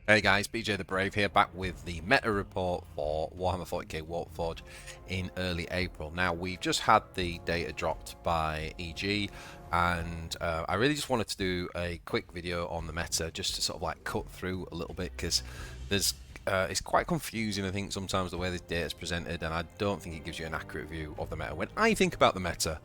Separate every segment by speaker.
Speaker 1: Hey guys, BJTHEBRAVE here, back with the meta report for Warhammer 40k Warpforge in early April. Now, we've just had the data dropped by EG, and I really just wanted to do a quick video on the meta, just to sort of like cut through a little bit, because there's it's quite confusing, I think, sometimes the way this data is presented, and I don't think it gives you an accurate view of the meta. When I think about the meta,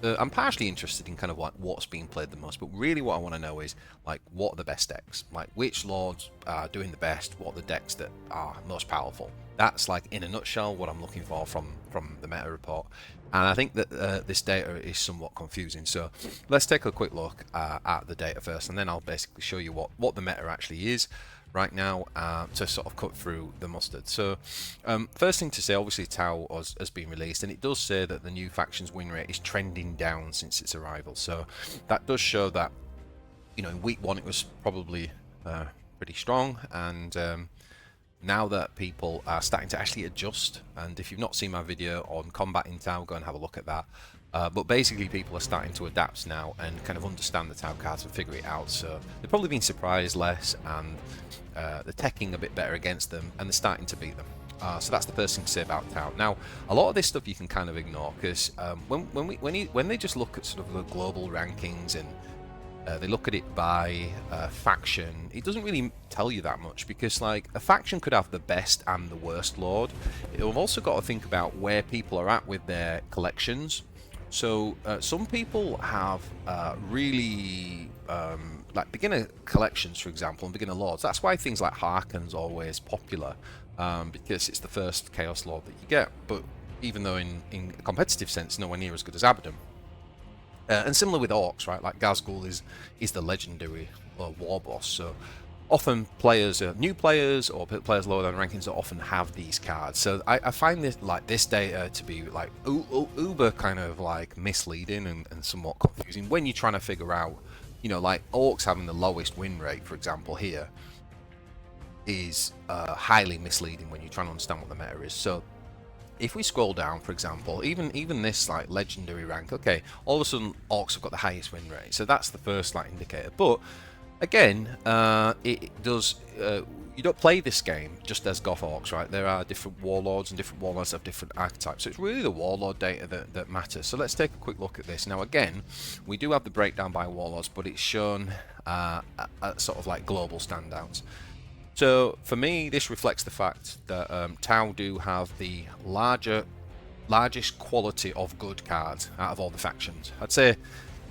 Speaker 1: I'm partially interested in kind of like what's being played the most, but really what I want to know is like what are the best decks, like which lords are doing the best, what are the decks that are most powerful. That's like in a nutshell what I'm looking for from the meta report, and I think that this data is somewhat confusing. So let's take a quick look at the data first, and then I'll basically show you what the meta actually is right now, to sort of cut through the mustard. So first thing to say, obviously Tau has been released, and it does say that the new faction's win rate is trending down since its arrival. So that does show that, you know, in week one it was probably pretty strong, and now that people are starting to actually adjust, and if you've not seen my video on combat in Tau, go and have a look at that. But basically people are starting to adapt now and kind of understand the Tau cards and figure it out, so they've probably been surprised less, and they're teching a bit better against them, and they're starting to beat them. So that's the first thing to say about Tau. Now, a lot of this stuff you can kind of ignore, because when they just look at sort of the global rankings, and they look at it by faction, it doesn't really tell you that much, because like a faction could have the best and the worst lord. You've also got to think about where people are at with their collections. So some people have really like beginner collections, for example, and beginner lords. That's why things like Harkon's always popular, because it's the first Chaos Lord that you get. But even though in a competitive sense, nowhere near as good as Abaddon. And similar with Orks, right? Like Ghazghkull is the legendary war boss. So often players, new players or players lower than rankings, often have these cards. So I find this data to be like uber kind of like misleading and somewhat confusing when you're trying to figure out, you know, like Orcs having the lowest win rate, for example, here is highly misleading when you're trying to understand what the meta is. So if we scroll down, for example, even this like legendary rank, okay, all of a sudden Orcs have got the highest win rate, so that's the first like indicator. But again, it does. You don't play this game just as Goth Orcs, right? There are different warlords, and different warlords have different archetypes. So it's really the warlord data that matters. So let's take a quick look at this. Now, again, we do have the breakdown by warlords, but it's shown at sort of like global standouts. So for me, this reflects the fact that Tau do have the largest quality of good cards out of all the factions. I'd say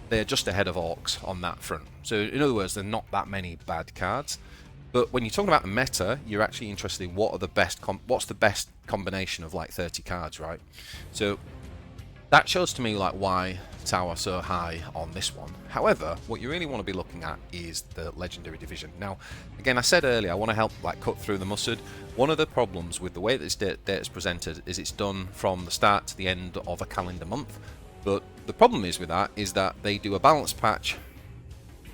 Speaker 1: they're just ahead of Orcs on that front. So in other words, there are not that many bad cards. But when you're talking about the meta, you're actually interested in what's the best combination of like 30 cards, right? So that shows to me like why Tau are so high on this one. However, what you really want to be looking at is the legendary division. Now, again, I said earlier, I want to help like cut through the mustard. One of the problems with the way that this data is presented is it's done from the start to the end of a calendar month. But the problem is with that is that they do a balance patch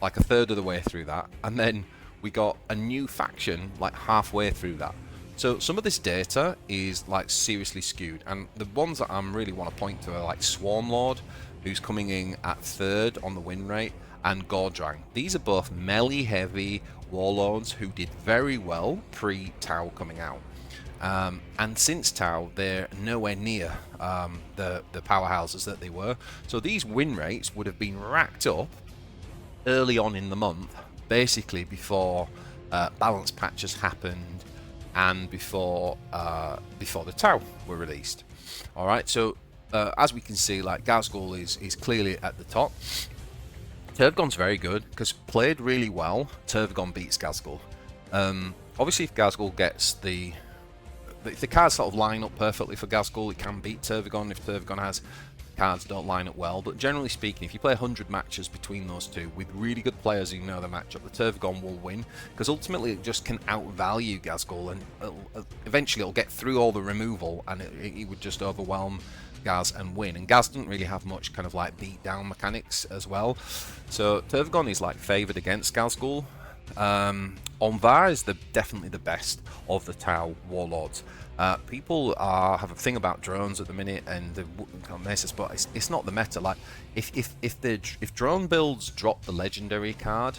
Speaker 1: like a third of the way through that, and then we got a new faction like halfway through that. So some of this data is like seriously skewed, and the ones that I really want to point to are like Swarmlord, who's coming in at third on the win rate, and Gordrang. These are both melee heavy warlords who did very well pre-Tau coming out. And since Tau, they're nowhere near the powerhouses that they were. So these win rates would have been racked up early on in the month, basically before balance patches happened and before the Tau were released. All right, so as we can see, like Ghazghkull is clearly at the top. Turvgon's very good because played really well. Turvgon beats Ghazghkull. Obviously, if Ghazghkull gets if the cards sort of line up perfectly for Ghazghkull, it can beat Turvgon if Turvgon has cards don't line up well. But generally speaking, if you play 100 matches between those two with really good players who know the matchup, the Turvgon will win, because ultimately it just can outvalue Ghazghkull, and eventually it'll get through all the removal, and it would just overwhelm Gaz and win. And Gaz doesn't really have much kind of like beat down mechanics as well. So Turvgon is like favoured against Ghazghkull. Aun'Va is definitely the best of the Tau warlords. People have a thing about drones at the minute, and but it's not the meta. Like if drone builds drop the legendary card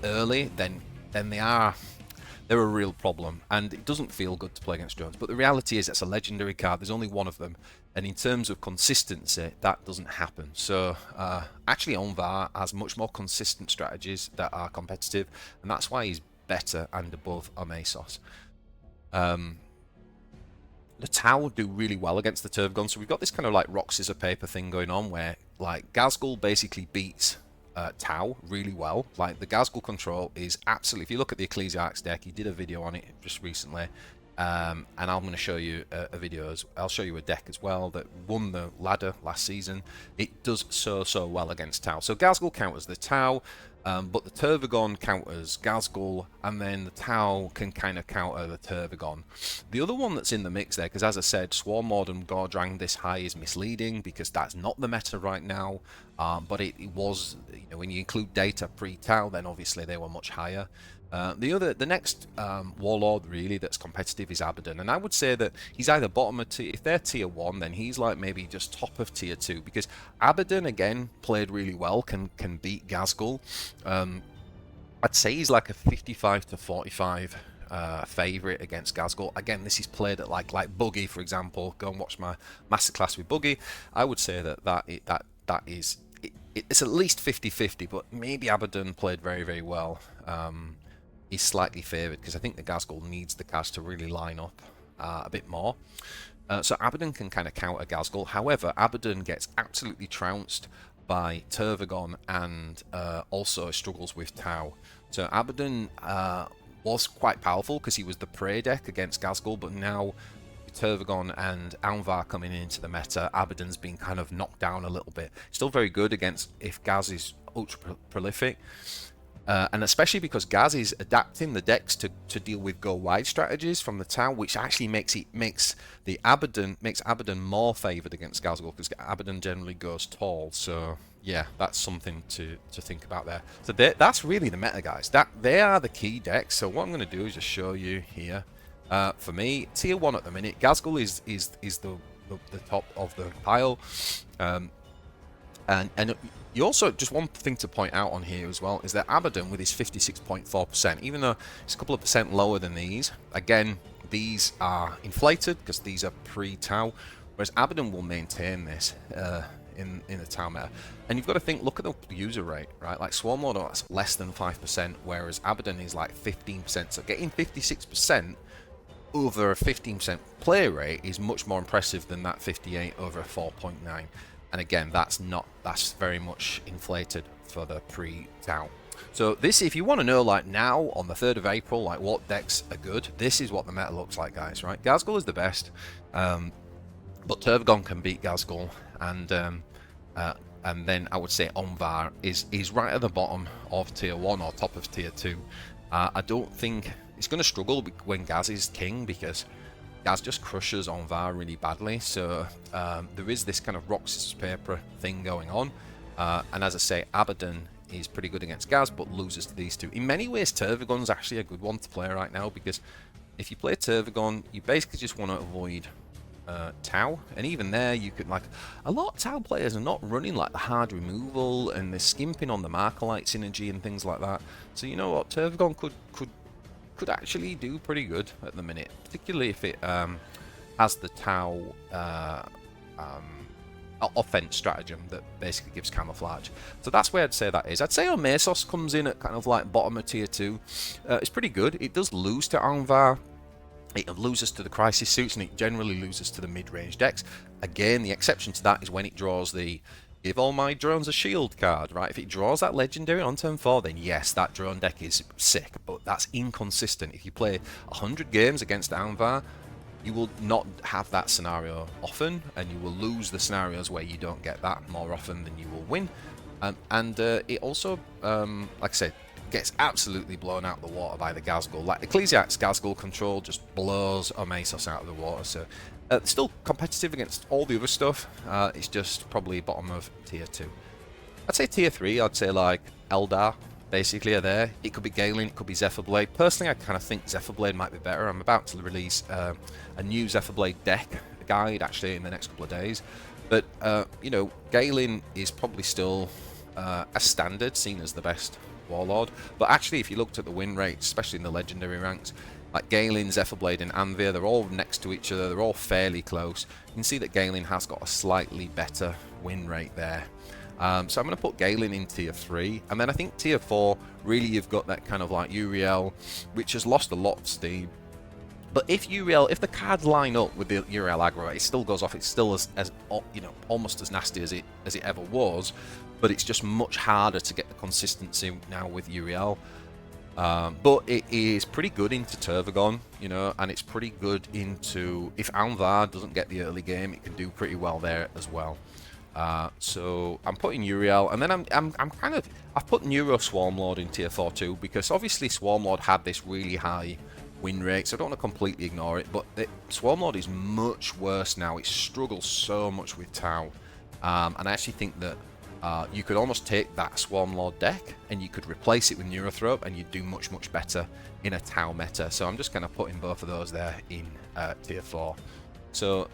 Speaker 1: early, then they are they're a real problem, and it doesn't feel good to play against drones. But the reality is, it's a legendary card. There's only one of them, and in terms of consistency, that doesn't happen. So actually, Aun'Va has much more consistent strategies that are competitive, and that's why he's better and above Amesos. The Tau do really well against the Turvgon, so we've got this kind of like rock, scissor, paper thing going on where like Ghazghkull basically beats Tau really well. Like the Ghazghkull control is absolutely, if you look at the Ecclesiarch's deck, he did a video on it just recently, and I'm going to show you a video, I'll show you a deck as well that won the ladder last season. It does so well against Tau. So Ghazghkull counters the Tau, but the Turvgon counters Ghazghkull, and then the Tau can kind of counter the Turvgon. The other one that's in the mix there, because as I said, Swarmlord and Gordrang this high is misleading because that's not the meta right now, but it was, you know, when you include data pre-Tau, then obviously they were much higher. The next warlord really that's competitive is Abaddon, and I would say that he's either bottom of tier, if they're tier 1, then he's like maybe just top of tier 2, because Abaddon again played really well, can beat Ghazghkull. I'd say he's like a 55 to 45 favorite against Ghazghkull. Again, this is played at like Buggy, for example. Go and watch my masterclass with Buggy. I would say that is it's at least 50-50, but maybe Abaddon played very well. He's slightly favoured because I think the Ghazghkull needs the Gaz to really line up a bit more. So Abaddon can kind of counter Ghazghkull. However, Abaddon gets absolutely trounced by Turvgon and also struggles with Tau. So Abaddon was quite powerful because he was the prey deck against Ghazghkull, but now Turvgon and Aun'Va coming into the meta, Abaddon's been kind of knocked down a little bit. Still very good against if Gaz is ultra prolific. And especially because Gaz is adapting the decks to deal with go wide strategies from the Tau, which actually makes Abaddon more favoured against Ghazghkull, because Abaddon generally goes tall. So yeah, that's something to think about there. So that's really the meta, guys. They are the key decks. So what I'm going to do is just show you here. For me, tier 1 at the minute, Ghazghkull is the top of the pile. And you also, just one thing to point out on here as well, is that Abaddon with his 56.4%, even though it's a couple of percent lower than these, again, these are inflated because these are pre-Tau, whereas Abaddon will maintain this in the Tau meta. And you've got to think, look at the user rate, right? Like Swarmlord, that's less than 5%, whereas Abaddon is like 15%. So getting 56% over a 15% play rate is much more impressive than that 58 over a 4.9. And again, that's very much inflated for the pre-Tau. So this, if you want to know, like now on the 3rd of April, like what decks are good, this is what the meta looks like, guys. Right, Ghazghkull is the best, but Turvgon can beat Ghazghkull, and then I would say Aun'Va is right at the bottom of tier 1 or top of tier 2. I don't think it's going to struggle when Gaz is king, because Gaz just crushes Aun'Va really badly. So there is this kind of rock, scissors, paper thing going on. And as I say, Abaddon is pretty good against Gaz, but loses to these two. In many ways, Turvgon's actually a good one to play right now, because if you play Turvgon, you basically just want to avoid Tau. And even there, you could, like, a lot of Tau players are not running like the hard removal, and they're skimping on the Markalite synergy and things like that. So you know what, Turvgon could actually do pretty good at the minute, particularly if it has the Tau offense stratagem that basically gives camouflage. So that's where I'd say that is. I'd say Amesos comes in at kind of like bottom of tier 2. It's pretty good. It does lose to Aun'Va. It loses to the crisis suits, and it generally loses to the mid-range decks. Again, the exception to that is when it draws the give all my drones a shield card, right? If it draws that legendary on turn 4, then yes, that drone deck is sick, but that's inconsistent. If you play 100 games against Aun'Va, you will not have that scenario often, and you will lose the scenarios where you don't get that more often than you will win. It also, like I said, gets absolutely blown out of the water by the Ghazghkull. Like Ecclesiarch's Ghazghkull control just blows Amesos out of the water. So still competitive against all the other stuff. It's just probably bottom of tier 2. I'd say tier 3. I'd say like Eldar basically are there. It could be Galen, it could be Zephyrblade. Personally, I kind of think Zephyrblade might be better. I'm about to release a new Zephyrblade deck guide actually in the next couple of days. But you know, Galen is probably still as standard seen as the best Warlord. But actually, if you looked at the win rates, especially in the legendary ranks, like Galen, Zephyblade, and Aun'Va, they're all next to each other. They're all fairly close. You can see that Galen has got a slightly better win rate there. So I'm going to put Galen in tier 3, and then I think tier 4, really you've got that kind of like Uriel, which has lost a lot of steam. But if the cards line up with the Uriel aggro, it still goes off. It's still as you know, almost as nasty as it ever was, but it's just much harder to get the consistency now with Uriel. But it is pretty good into Tervagon, you know, and it's pretty good into, if Aun'Va doesn't get the early game, it can do pretty well there as well. So I'm putting Uriel, and then I've put Neuro Swarmlord in tier 4 too, because obviously Swarmlord had this really high win rate, so I don't want to completely ignore it, but Swarmlord is much worse now. It struggles so much with Tau, and I actually think that you could almost take that Swarmlord deck and you could replace it with Neurothrope, and you'd do much better in a Tau meta. So I'm just kind of putting both of those there in tier 4. So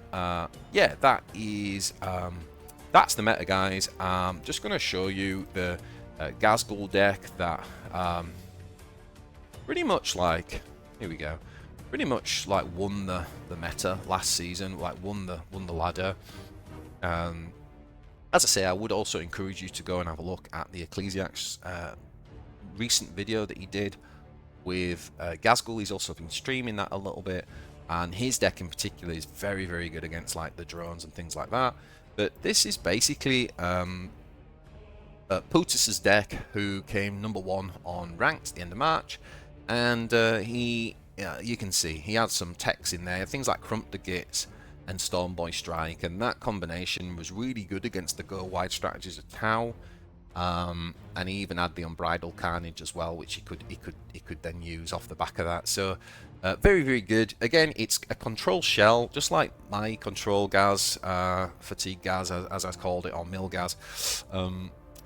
Speaker 1: yeah, that is that's the meta, guys. Just going to show you the Ghazghkull deck that pretty much like, here we go, pretty much like won the meta last season, like won the ladder. As I say, I would also encourage you to go and have a look at the Ecclesiarch's recent video that he did with Ghazghkull. He's also been streaming that a little bit, and his deck in particular is very good against like the drones and things like that. But this is basically Putis's deck, who came #1 on ranked at the end of March, and you can see he had some techs in there, things like Crump the Gits and Stormboy Strike, and that combination was really good against the go wide strategies of Tau. And he even had the Unbridled Carnage as well, which he could then use off the back of that. So very good. Again, it's a control shell, just like my control Gaz, fatigue Gaz, as I called it, or mill Gaz.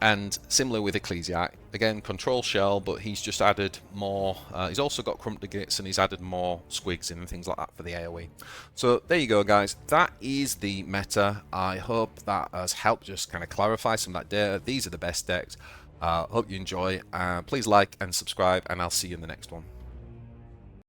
Speaker 1: And similar with Ecclesiarch, again, control shell, but he's just added more. He's also got Crump the Gits, and he's added more squigs in and things like that for the AoE. So there you go, guys. That is the meta. I hope that has helped just kind of clarify some of that data. These are the best decks. Hope you enjoy. Please like and subscribe, and I'll see you in the next one.